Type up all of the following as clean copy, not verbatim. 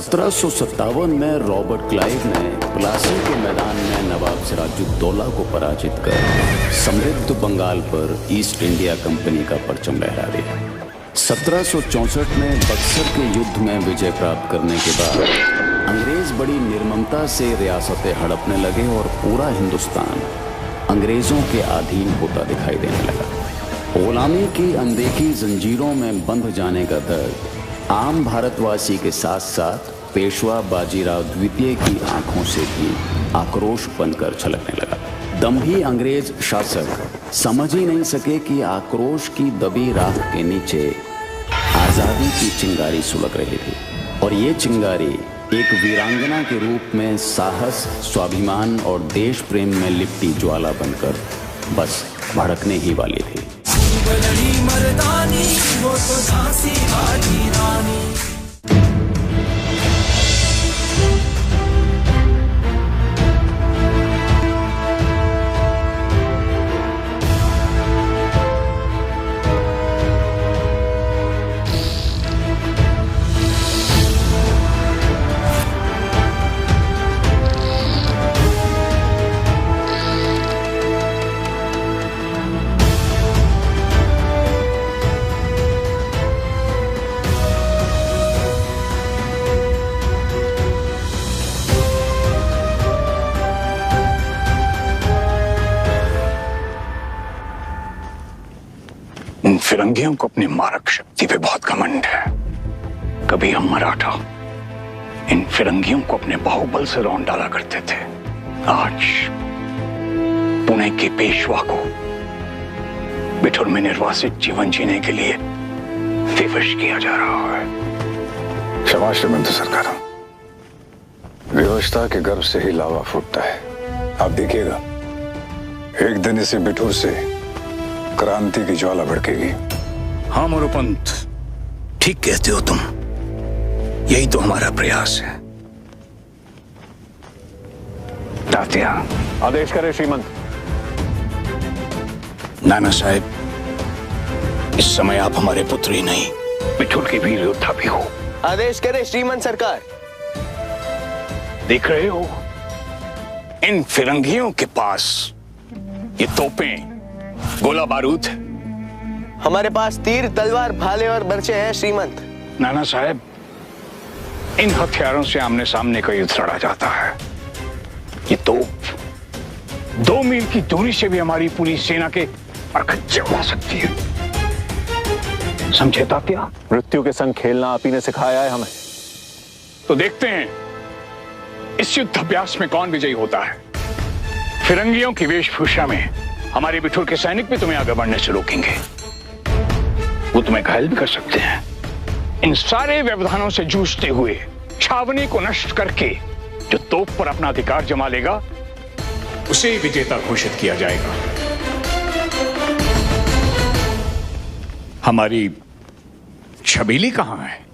1757 में Robert Clive ने प्लासी के मैदान में नवाब सिराजुद्दौला को पराजित कर समृद्ध बंगाल पर ईस्ट इंडिया कंपनी का परचम लहरा दिया। 1764 में बक्सर के युद्ध में विजय प्राप्त करने के बाद अंग्रेज बड़ी निर्ममता से रियासतें हड़पने लगे और पूरा हिंदुस्तान अंग्रेजों के अधीन होता दिखाई देने लगा। गुलामी की अनदेखी जंजीरों में बंध जाने का दर्द आम भारतवासी के साथ साथ पेशवा बाजीराव द्वितीय की आंखों से भी आक्रोश बनकर छलकने लगा। दम्भी अंग्रेज शासक समझ ही नहीं सके कि आक्रोश की दबी राख के नीचे आजादी की चिंगारी सुलग रही थी और ये चिंगारी एक वीरांगना के रूप में साहस, स्वाभिमान और देश प्रेम में लिपटी ज्वाला बनकर बस भड़कने ही वाली थी। मर्दानी वो तो झांसी वाली रानी। इन फिरंगियों को अपनी मारक शक्ति पे बहुत घमंड है। कभी हम मराठा इन फिरंगियों को अपने बाहुबल से रौंद डाला करते थे। आज पुणे के पेशवा को बिठूर में निर्वासित जीवन जीने के लिए विवश किया जा रहा है। क्षमा श्रीमंत सरकार, विवशता के गर्भ से ही लावा फूटता है। आप देखिएगा, एक दिन इसे बिठूर से क्रांति की ज्वाला भड़केगी। हाँ मोरोपंत, ठीक कहते हो तुम। यही तो हमारा प्रयास है। तात्या, आदेश करें श्रीमंत। नाना साहब, इस समय आप हमारे पुत्र ही नहीं, बिठूर के वीर योद्धा भी हो। आदेश करें श्रीमंत सरकार। देख रहे हो, इन फिरंगियों के पास ये तोपें, गोला बारूद, हमारे पास तीर, तलवार, भाले और बर्छे हैं श्रीमंत। नाना साहब, इन हथियारों से आमने सामने का युद्ध लड़ा जाता है। ये तोप 2 मील की दूरी से भी हमारी पूरी सेना के अरखच्चे उड़ा सकती है। समझे तात्या? मृत्यु के संग खेलना आप ही ने सिखाया है हमें। तो देखते हैं इस युद्ध अभ्यास में कौन विजयी होता है। फिरंगियों की वेशभूषा में हमारे बिठूर के सैनिक भी तुम्हें आगे बढ़ने से रोकेंगे। वो तुम्हें घायल भी कर सकते हैं। इन सारे व्यवधानों से जूझते हुए छावनी को नष्ट करके जो तोप पर अपना अधिकार जमा लेगा, उसे विजेता घोषित किया जाएगा। हमारी छबीली कहां है?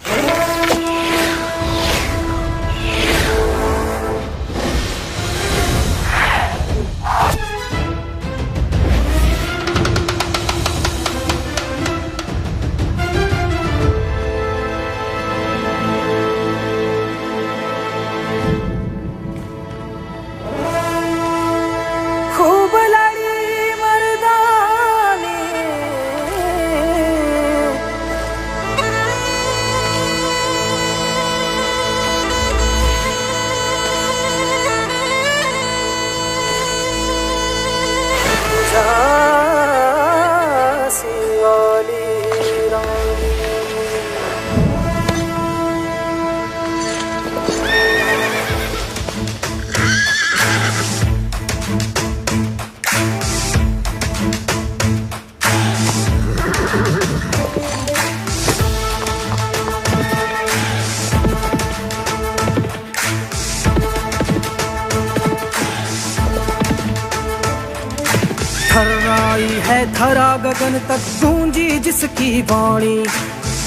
थर्राई है थरा गगन तक गूंजी जिसकी वाणी,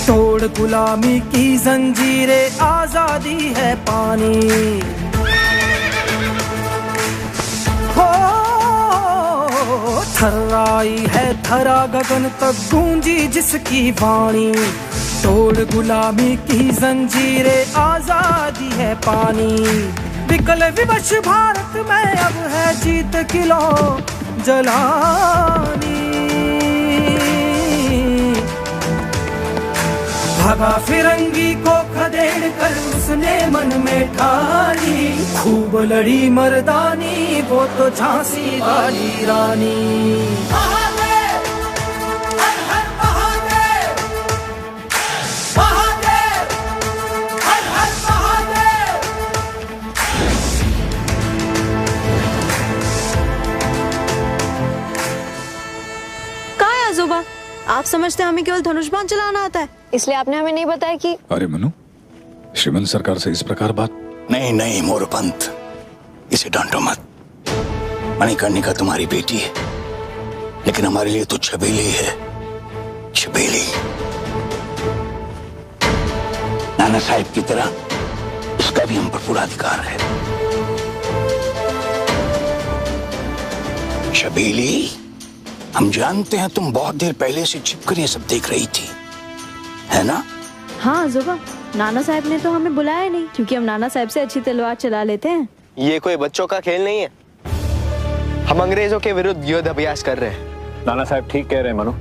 तोड़ गुलामी की जंजीरें, आजादी है पानी। हो थर्राई है थरा गगन तक गूंजी जिसकी वाणी, तोड़ गुलामी की जंजीरें, आजादी पानी। विकल विवश भारत में अब है जीत किलो जलानी। भगा फिरंगी को खदेड़ कर उसने मन में ठानी। खूब लड़ी मर्दानी वो तो झांसी वाली रानी। आजोबा, आप समझते हैं हमें केवल धनुष बाण चलाना आता है, इसलिए आपने हमें नहीं बताया कि। अरे मनु, श्रीमंत सरकार से इस प्रकार बात। नहीं नहीं मोरपंत, इसे डांटो मत। मणिकर्णिका तुम्हारी बेटी है, लेकिन हमारे लिए तो छबीली है, छबीली। नाना साहब की तरह उसका भी हम पर पूरा अधिकार है। छबीली, हम जानते हैं तुम बहुत देर पहले से छिपकर ये सब देख रही थी, है ना? हाँ आजोबा, नाना साहब ने तो हमें बुलाया नहीं, क्योंकि हम नाना साहब से अच्छी तलवार चला लेते हैं। ये कोई बच्चों का खेल नहीं है, हम अंग्रेजों के विरुद्ध युद्ध अभ्यास कर रहे हैं। नाना साहब ठीक कह रहे हैं मनु,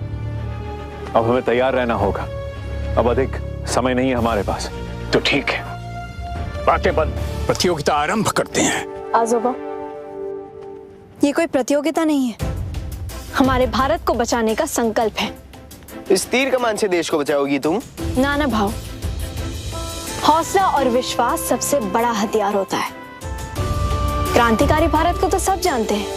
अब हमें तैयार रहना होगा। अब अधिक समय नहीं है हमारे पास। तो ठीक है, बातें बंद, प्रतियोगिता आरंभ करते हैं। आजोबा, ये कोई प्रतियोगिता नहीं है, हमारे भारत को बचाने का संकल्प है। इस तीर कमान से देश को बचाओगी तुम? नाना भाव, हौसला और विश्वास सबसे बड़ा हथियार होता है। क्रांतिकारी भारत को तो सब जानते हैं,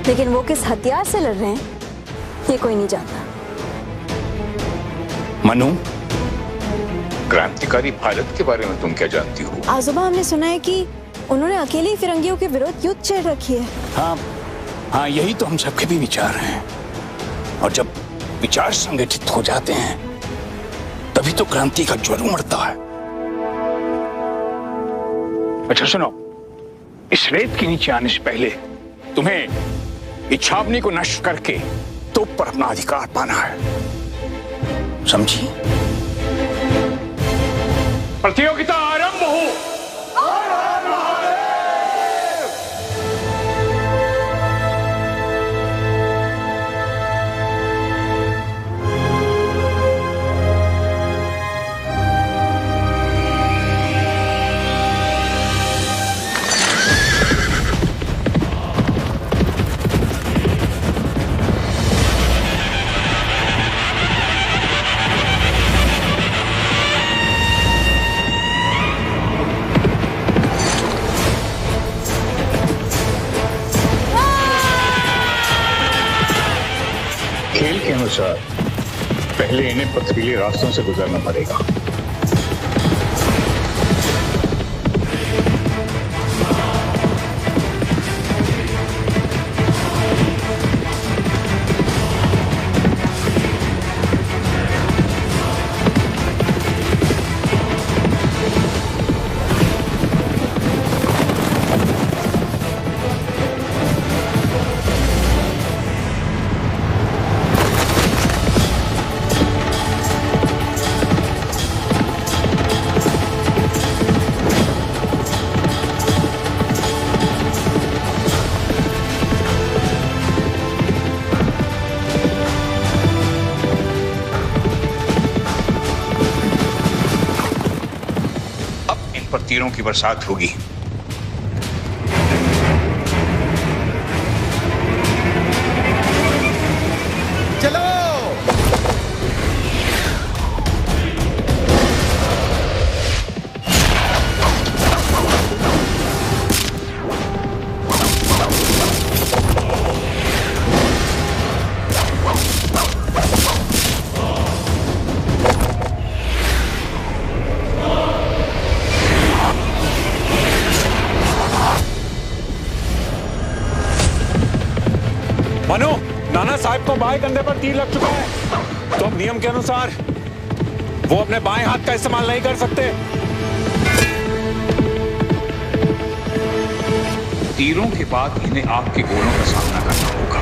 लेकिन वो किस हथियार से लड़ रहे हैं ये कोई नहीं जानता। मनु, क्रांतिकारी भारत के बारे में तुम क्या जानती हो? आजोबा, हमने सुना है कि उन्होंने अकेले ही फिरंगियों के विरुद्ध युद्ध छेड़ रखी है। हाँ हाँ, यही तो हम सबके भी विचार हैं। और जब विचार संगठित हो जाते हैं तभी तो क्रांति का ज्वर उमड़ता है। अच्छा सुनो, इस रेत के नीचे आने से पहले तुम्हें इस छावनी को नष्ट करके तोप पर अपना अधिकार पाना है, समझी? प्रतियोगिता आरंभ हो। खेल के अनुसार पहले इन्हें पथरीले रास्तों से गुजरना पड़ेगा। तीरों की बरसात होगी। चलो। मनु, नाना साहब को बाएं कंधे पर तीर लग चुका है, तो अब नियम के अनुसार वो अपने बाएं हाथ का इस्तेमाल नहीं कर सकते। तीरों के बाद इन्हें आपके गोलों का सामना करना होगा।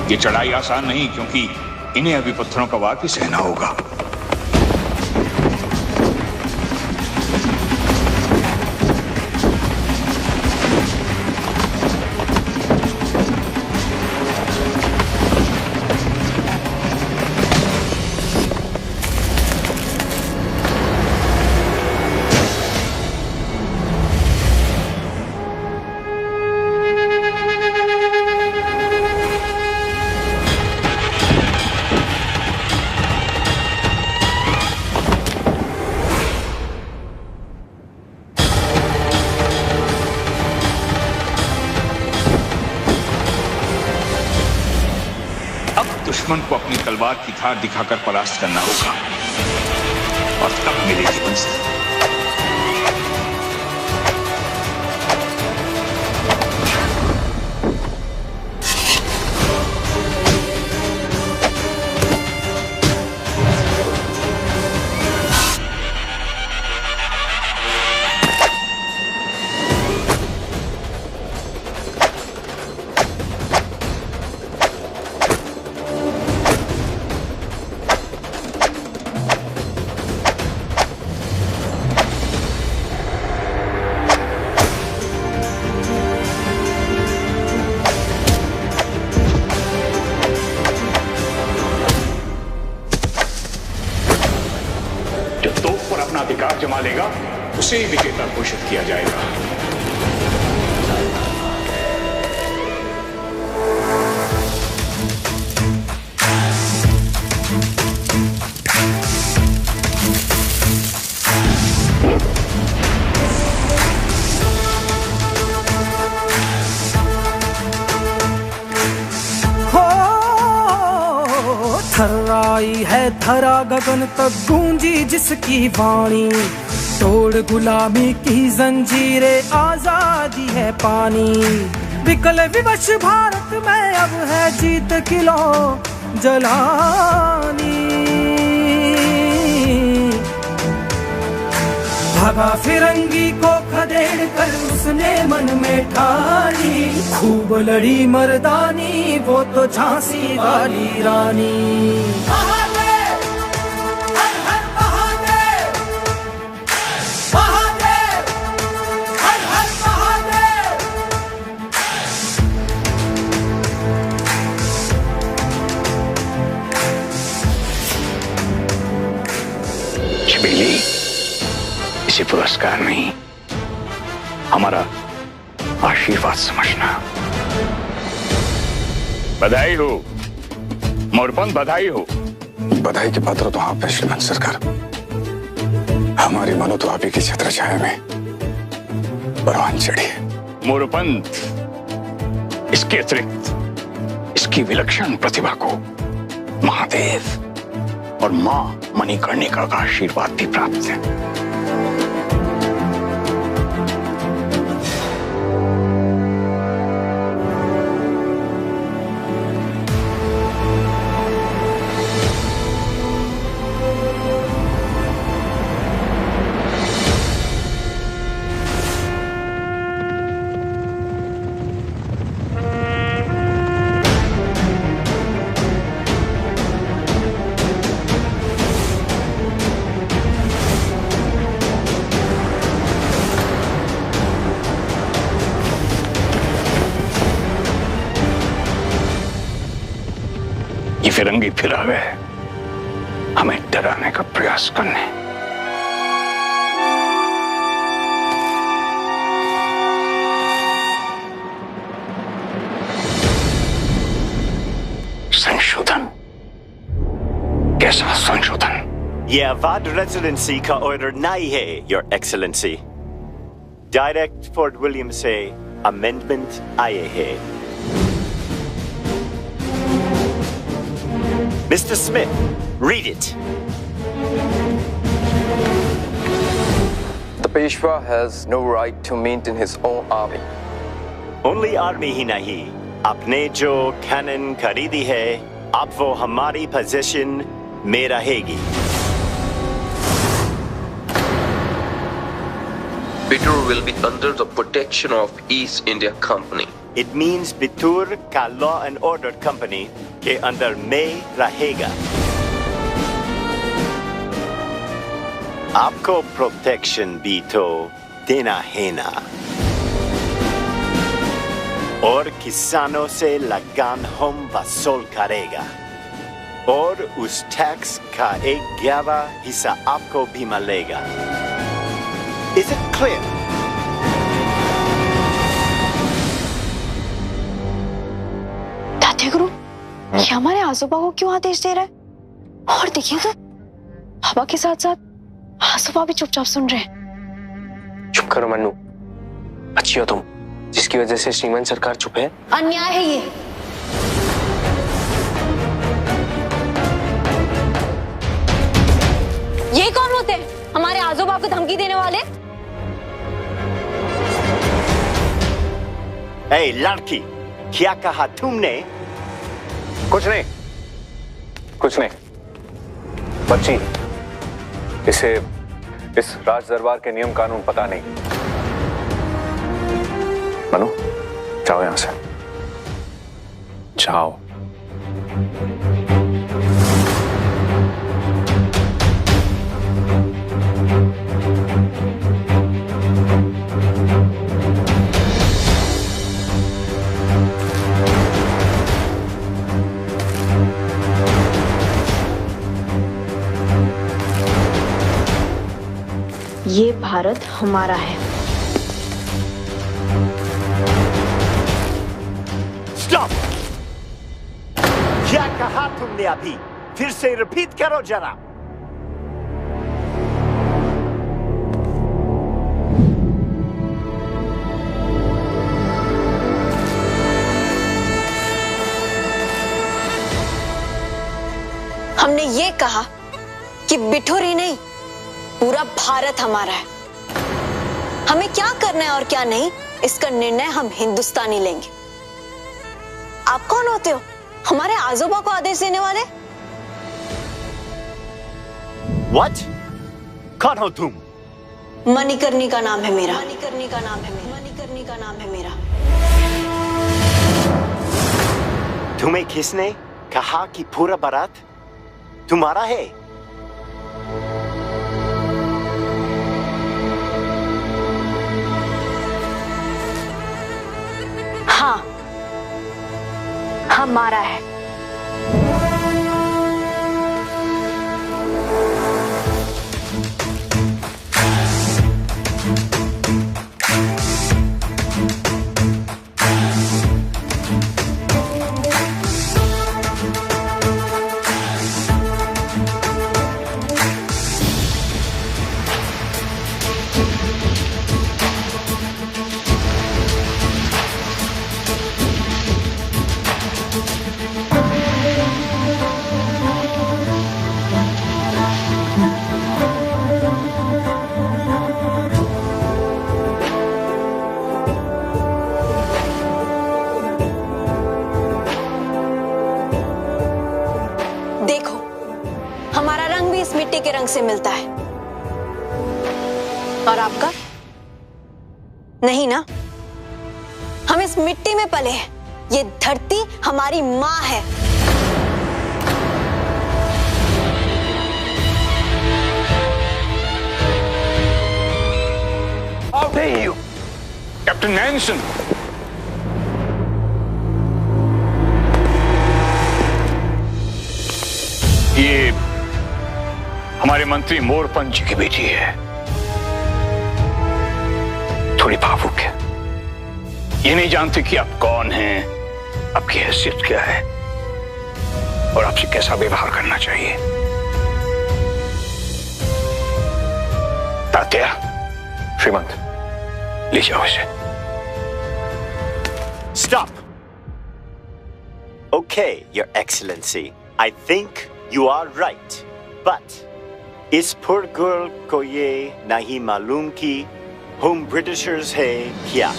ये चढ़ाई आसान नहीं, क्योंकि इन्हें अभी पत्थरों का वार भी सहना होगा। दुश्मन को अपनी तलवार की धार दिखाकर परास्त करना होगा, और तब मिलेगी मंजिल। अधिकार जमा लेगा उसे ही विजेता घोषित किया जाएगा। थर्राई है धरा गगन तक गूंजी जिसकी वाणी, तोड़ गुलामी की जंजीरें आजादी है पानी। विकल विवश भारत में अब है जीत किलो जलानी। भगा फिरंगी को खदेड़ कर उसने मन में ठानी, खूब लड़ी मर्दानी वो तो झांसी वाली रानी। छबीली, इसे पुरस्कार नहीं, हमारा आशीर्वाद समझना। बधाई हो मोरपंथ, बधाई हो। बधाई के पात्र तो आप हैं श्रीमान सरकार। हमारी मनो तो आप ही की छत्र छाया में परवान चढ़ी है। मोरपंथ, इसके अतिरिक्त इसकी विलक्षण प्रतिभा को महादेव और मां मणिकर्णिका का आशीर्वाद भी प्राप्त है। ये फिरंगी फिर आ गए हमें डराने का प्रयास करने। संशोधन? कैसा संशोधन? ये अवध रेजिडेंसी का ऑर्डर नहीं है, your excellency. Direct fort William से अमेंडमेंट आए हैं। Mr. Smith, read it. The Peshwa has no right to maintain his own army. Only army ही नहीं, आपने जो cannon खरीदी है, अब वो हमारी possession में रहेगी। Bitur will be under the protection of East India Company. It means बितूर का लॉ एंड ऑर्डर कंपनी के अंदर में रहेगा। आपको प्रोटेक्शन भी तो देना है ना, और किसानों से लगान हम वसूल करेगा, और उस टैक्स का 11 हिस्सा आपको भी मिलेगा। Is it clear? तात्या गुरु, ये हमारे आजोबा को क्यों आदेश दे रहा है? और देखिए तो बाबा के साथ साथ आजोबा भी चुपचाप सुन रहे हैं। चुप करो मन्नू, अच्छी हो तुम, जिसकी वजह से श्रीमंत सरकार चुप है। अन्याय है ये। ये कौन होते हैं हमारे आजोबा को धमकी देने वाले? ए लड़की, क्या कहा तुमने? कुछ नहीं, कुछ नहीं। बच्ची, इसे इस राज दरबार के नियम कानून पता नहीं। मनु, जाओ यहां से, जाओ। ये भारत हमारा है। स्टॉप! क्या कहा तुमने अभी? फिर से रिपीट करो जरा। हमने ये कहा कि बिठूर ही नहीं, पूरा भारत हमारा है। हमें क्या करना है और क्या नहीं, इसका निर्णय हम हिंदुस्तानी लेंगे। आप कौन होते हो हमारे आजोबा को आदेश देने वाले? What? कौन हो तुम? मणिकर्णी का नाम है मेरा। मणिकर्णी का नाम है मेरा। मणिकर्णी का नाम है मेरा। तुम्हें किसने कहा कि पूरा भारत तुम्हारा है? हाँ, हमारा है। मिट्टी के रंग से मिलता है। और आपका? नहीं ना, हम इस मिट्टी में पले हैं। ये धरती हमारी मां है। How dare you, Captain Nansen? ये हमारे मंत्री मोरपंच की बेटी है, थोड़ी भावुक है। ये नहीं जानती कि आप कौन हैं, आपकी हैसियत क्या है और आपसे कैसा व्यवहार करना चाहिए। तात्या, श्रीमंत, ले जाओ इसे। Stop. Okay, Your Excellency. I think you are right. But इस poor girl को ये नहीं मालूम कि हम ब्रिटिशर्स है क्या?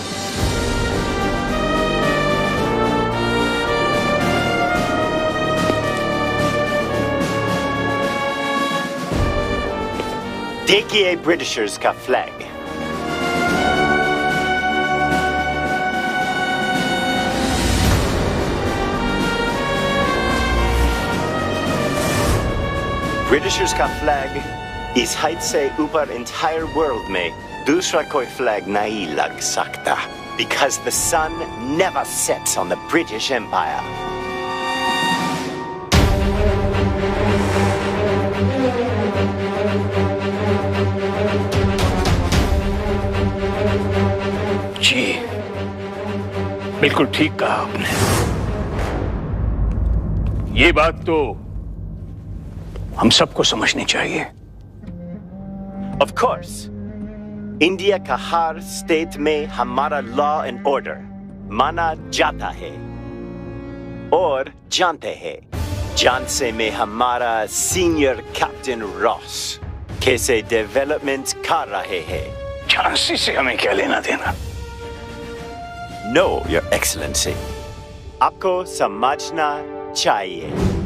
देखिए ब्रिटिशर्स का फ्लैग। ब्रिटिशर्स का फ्लैग इस हाइट से ऊपर इंटायर वर्ल्ड में दूसरा कोई फ्लैग नहीं लग सकता, because the sun never sets on the British Empire. जी, बिल्कुल ठीक कहा आपने। ये बात तो हम सबको समझनी चाहिए। Of course, इंडिया का हर स्टेट में हमारा लॉ एंड ऑर्डर माना जाता है और जानते हैं झांसी में हमारा सीनियर कैप्टन रॉस कैसे डेवलपमेंट कर रहे हैं। झांसी से हमें क्या लेना देना? नो योर एक्सीलेंसी, आपको समझना चाहिए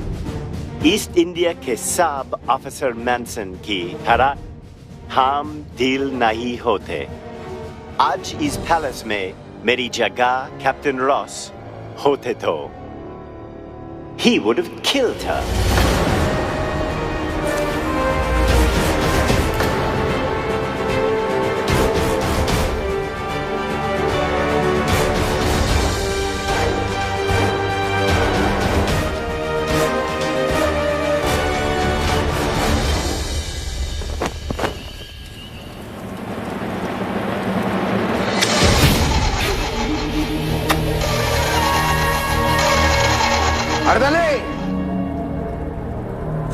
ईस्ट इंडिया के सब ऑफिसर मैनसन की तरह हम डील नहीं होते। आज इस पैलेस में मेरी जगह कैप्टन रॉस होते तो he would have killed her.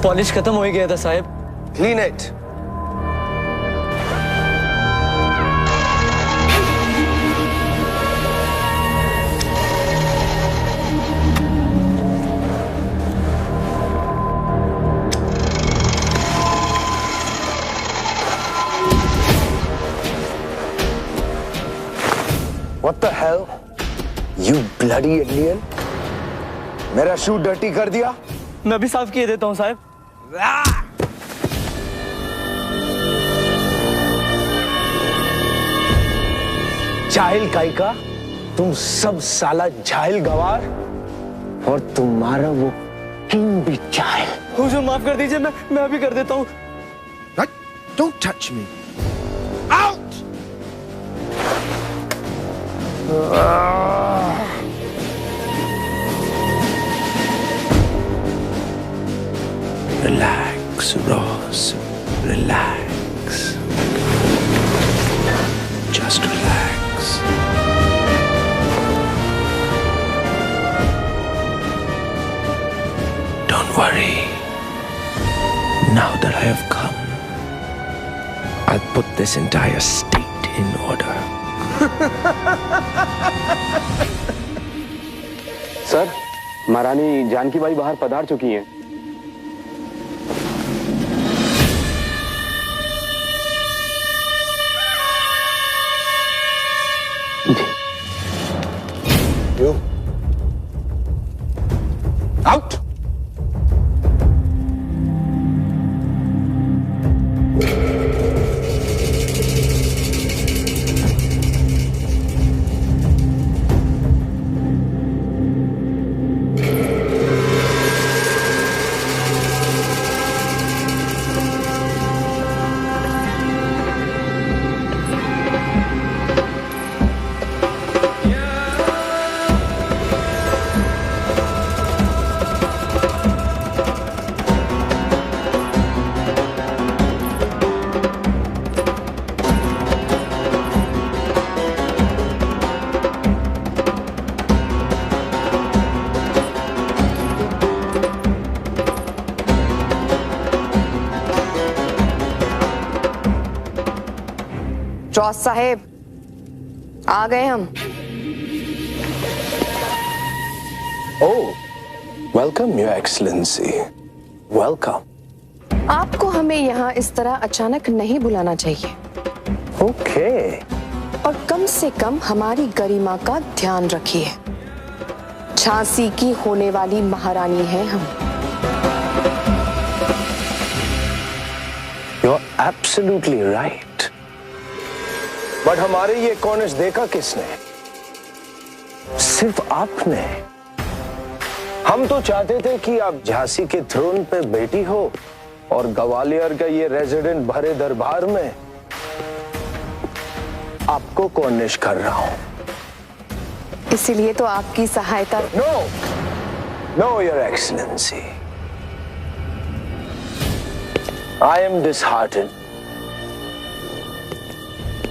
Polish खत्म हो गया था साहब। Clean it. What the hell? You bloody Indian! मेरा शू डर्टी कर दिया। मैं भी साफ किए देता हूँ साहब। जाहिल काई का, तुम सब साला जाहिल गवार, और तुम्हारा वो किंग भी जाहिल। हुजूर माफ कर दीजिए, मैं अभी कर देता हूँ। Don't touch me. Out! Relax, Ross. Relax. Just relax. Don't worry. Now that I have come, I'll put this entire state in order. Sir, महारानी जानकी बाई बाहर पधार चुकी हैं। You. Out! जॉस साहेब, आ गए हम। Oh, welcome, Your Excellency. Welcome. आपको हमें यहाँ इस तरह अचानक नहीं बुलाना चाहिए। Okay. और कम से कम हमारी गरिमा का ध्यान रखिए। झांसी की होने वाली महारानी हैं हम। You're absolutely right. बट हमारे ये कॉर्नर्स देखा किसने? सिर्फ आपने। हम तो चाहते थे कि आप झांसी के थ्रोन पे बैठी हो और ग्वालियर का ये रेजिडेंट भरे दरबार में आपको कॉर्निश कर रहा हूं। इसीलिए तो आपकी सहायता। Know your excellency, I am disheartened.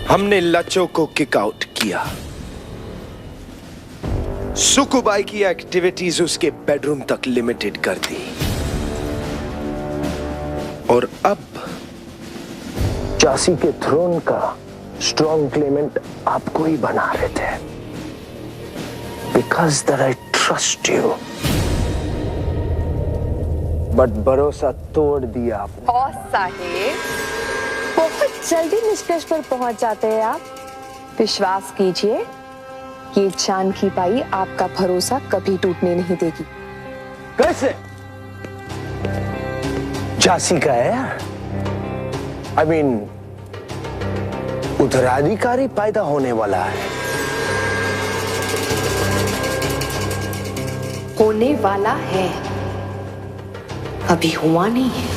हमने लच्चो को किक आउट किया। सुकुबाई की एक्टिविटीज उसके बेडरूम तक लिमिटेड कर दी और अब झांसी के थ्रोन का स्ट्रॉन्ग क्लेमेंट आपको ही बना रहे थे, because that I trust you. But भरोसा तोड़ दिया आपने। और साहेब, बहुत जल्दी निष्कर्ष पर पहुंच जाते हैं आप। विश्वास कीजिए, ये जानकी बाई आपका भरोसा कभी टूटने नहीं देगी। कैसे? झांसी का है यार। I mean, उत्तराधिकारी पैदा होने वाला है। होने वाला है, अभी हुआ नहीं है।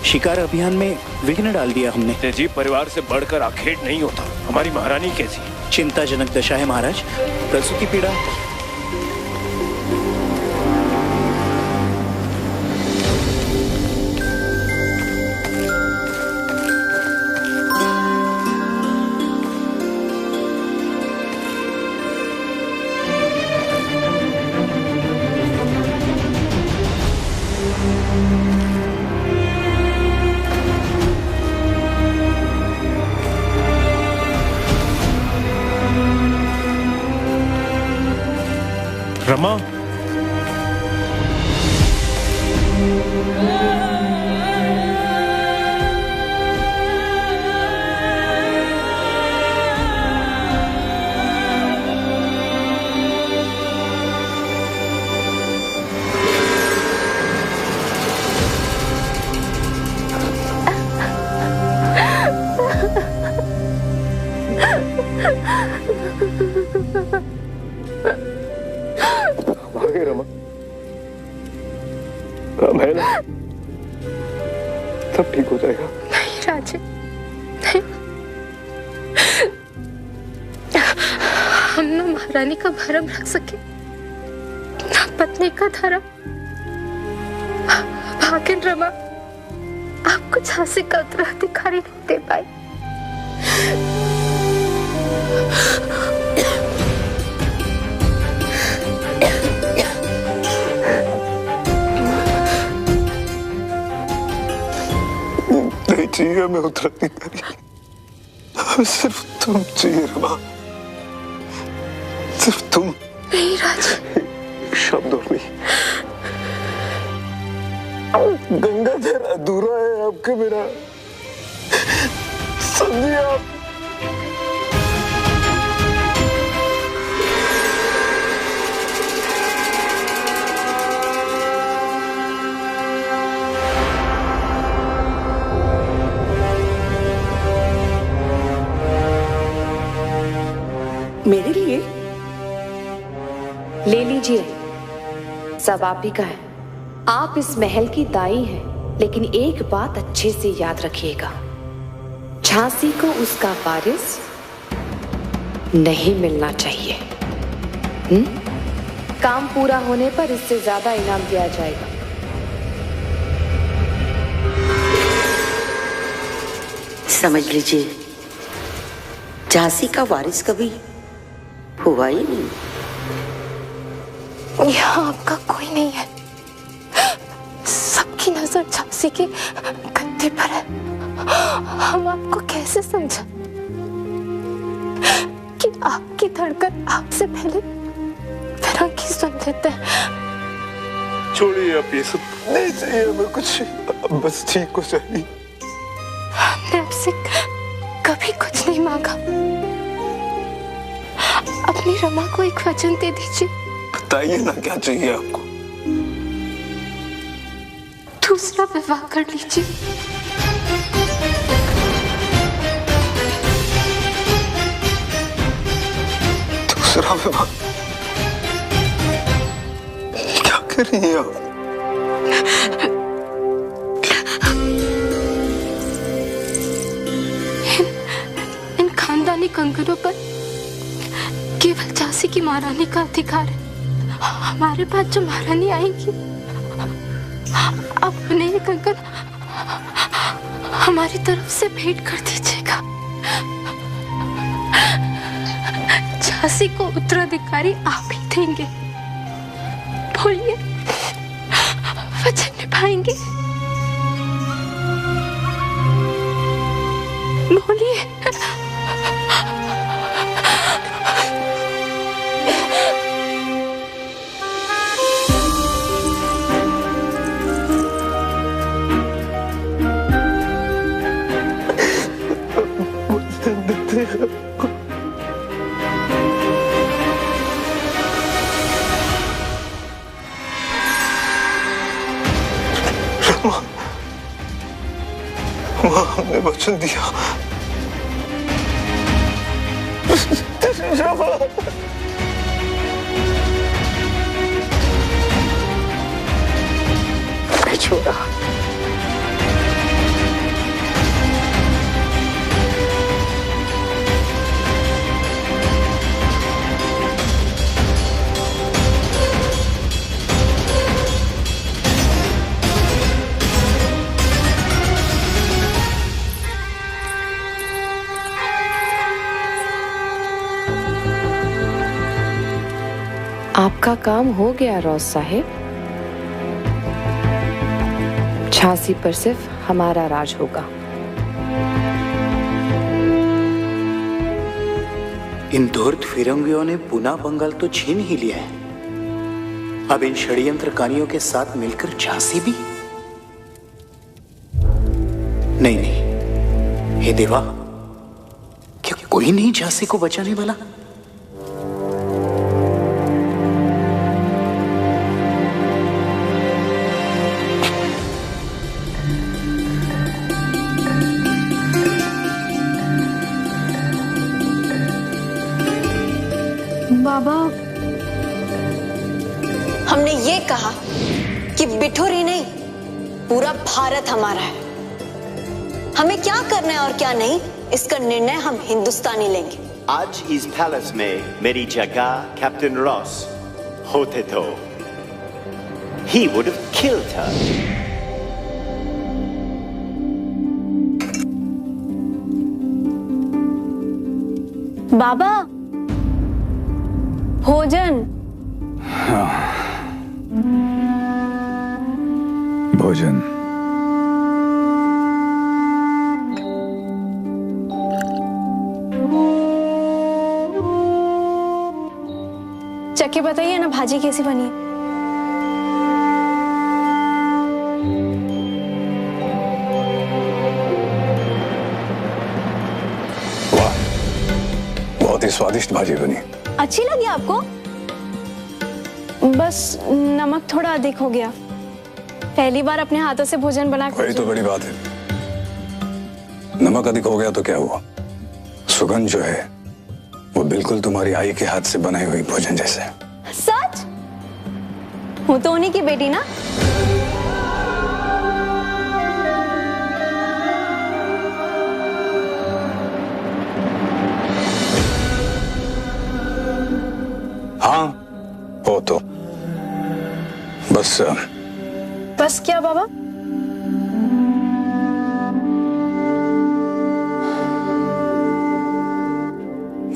शिकार अभियान में विघ्न डाल दिया हमने। जी, परिवार से बढ़कर आखेट नहीं होता। हमारी महारानी कैसी? चिंताजनक दशा है महाराज, प्रसूति पीड़ा। रमा, कम है ना, सब ठीक हो जाएगा। नहीं राजे, नहीं। हम ना महारानी का भरम रख सके, ना पत्नी का धर्म। भागिन रमा आपको झांसी का उत्तराधिकारी नहीं दे पाई। नहीं चाहिए हमें उत्तराधिकारी, हमें सिर्फ तुम चाहिए रमा, सिर्फ तुम। नहीं राज, शब्द और नहीं। गंगाधर अधूरा है आपके बिना, समझिए आप। मेरे लिए ले लीजिए, सब आप ही का है। आप इस महल की दाई हैं, लेकिन एक बात अच्छे से याद रखिएगा, झांसी को उसका वारिस नहीं मिलना चाहिए। काम पूरा होने पर इससे ज्यादा इनाम दिया जाएगा। समझ लीजिए, झांसी का वारिस कभी हुआ ही नहीं। यहाँ आपका कोई नहीं है, सबकी नजर झांसी के गद्दे पर है। हम आपको कैसे समझा कि आपकी धड़कन आपसे पहले फिरंगी सुन लेते हैं। छोड़िए आप ये सब, नहीं चाहिए हमें कुछ, बस ठीक हो जाइए। हमने आपसे कभी कुछ नहीं मांगा, अपनी रमा को एक वचन दे दीजिए। बताइए ना क्या चाहिए आपको। दूसरा विवाह कर लीजिए। दूसरा विवाह? क्या कर रही हैं आप? इन खानदानी कंगनों पर केवल झांसी की महारानी का अधिकार है। हमारे पास जो महारानी आएंगी, अपने ये कंगन हमारी तरफ से भेंट कर दीजिएगा। झांसी को उत्तराधिकारी आप ही देंगे। बोलिए, वचन निभाएंगे? बोलिए। माँ, हमने वचन दिया। छोड़ा। आपका काम हो गया रोज साहिब। झांसी पर सिर्फ हमारा राज होगा। इन धूर्त फिरंगियों ने पुनः बंगाल तो छीन ही लिया है, अब इन षड्यंत्रकारियों के साथ मिलकर झांसी भी? नहीं नहीं, हे देवा, क्या कोई नहीं झांसी को बचाने वाला? बाबा, हमने ये कहा कि बिठूर ही नहीं, पूरा भारत हमारा है। हमें क्या करना है और क्या नहीं, इसका निर्णय हम हिंदुस्तानी लेंगे। आज इस पैलेस में मेरी जगह कैप्टन रॉस होते तो he would have killed her. बाबा, भोजन। हाँ, भोजन। चक्के बताइए ना, भाजी कैसी बनी है? वाह, बहुत ही स्वादिष्ट भाजी बनी। अच्छी लगी आपको? बस नमक थोड़ा अधिक हो गया। पहली बार अपने हाथों से भोजन बना वही तो बड़ी बात है। नमक अधिक हो गया तो क्या हुआ? सुगंध जो है वो बिल्कुल तुम्हारी आई के हाथ से बनाई हुई भोजन जैसे है। सच? हूँ तो उन्हीं की बेटी ना। हाँ, हो तो बस क्या बाबा?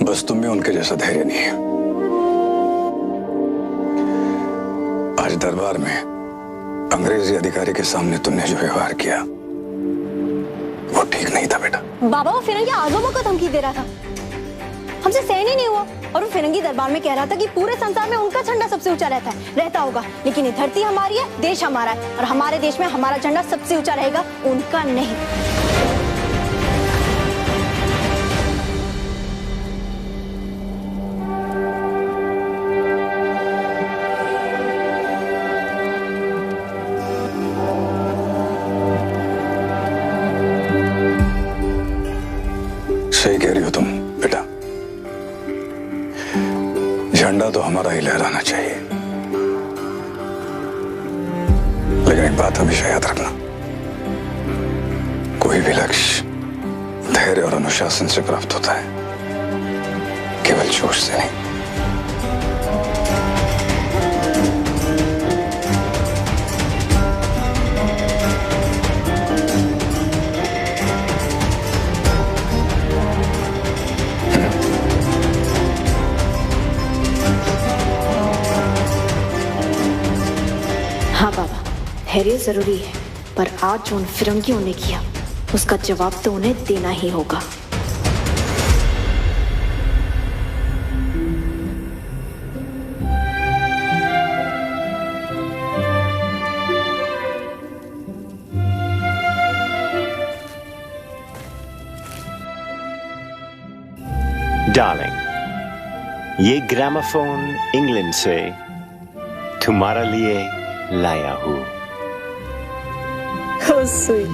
बस तुम में उनके जैसा धैर्य नहीं है। दरबार में अंग्रेजी अधिकारी के सामने तुमने जो व्यवहार किया वो ठीक नहीं था बेटा। बाबा वो फिरंगी आगमों को धमकी दे रहा था, हमसे सहन ही नहीं हुआ। और वो फिरंगी दरबार में कह रहा था कि पूरे संसार में उनका झंडा सबसे ऊंचा रहता होगा, लेकिन ये धरती हमारी है, देश हमारा है, और हमारे देश में हमारा झंडा सबसे ऊंचा रहेगा, उनका नहीं। सही कह रही हो तुम बेटा, झंडा तो हमारा ही लहराना चाहिए, लेकिन एक बात हमेशा याद रखना, कोई भी लक्ष्य धैर्य और अनुशासन से प्राप्त होता है, केवल जोश से नहीं। हाँ बाबा, धैर्य जरूरी है, पर आज जो उन फिरंगियों ने किया उसका जवाब तो उन्हें देना ही होगा। डार्लिंग, ये ग्रामोफोन इंग्लैंड से तुम्हारे लिए लाया हूँ। Oh, sweet.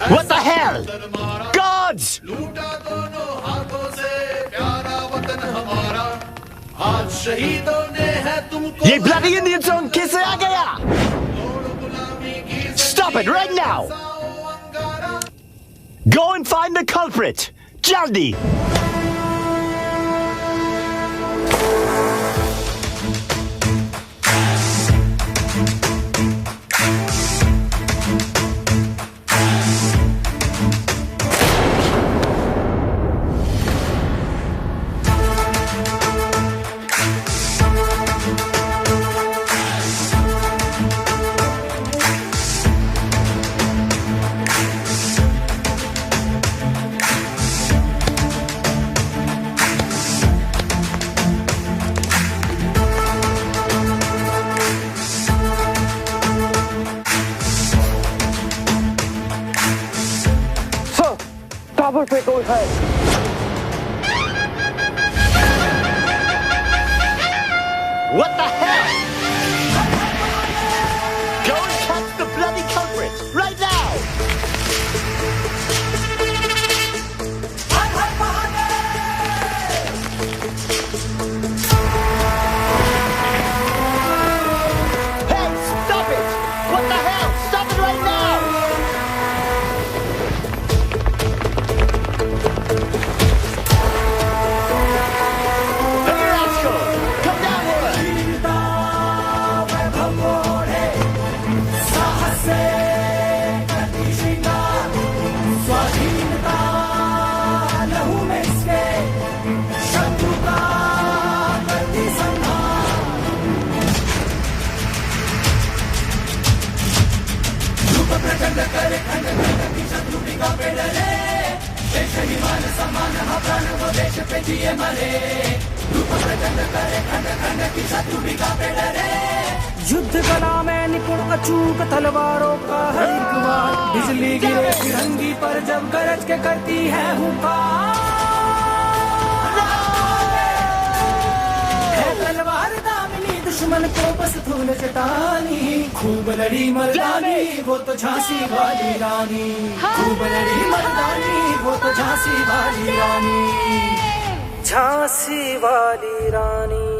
What the hell? Guards! ये bloody Indian song कैसे आ गया? Stop it right now! Go and find the culprit! Jaldi! पे कोई है। What the hell? Go and catch the bloody culprit right now! Hey, stop it! What the hell? Stop it right now! पे डरे, देश ही मान सम्मान हा प्राण वो देश पे जिए मरे, रूप प्रचंड करे खंड खंड की शत्रु भी कांपे डरे। युद्ध कला में निपुण अचूक तलवारों का हर एक वार, बिजली गिरे फिरंगी पर जब गरज के करती है हुंकार। है तलवार दामिनी दुश्मन को बस धूल चटानी, खूब लड़ी मर्दानी वो तो झांसी वाली रानी, खूब लड़ी मर्दानी वो तो झांसी वाली रानी, झांसी वाली रानी।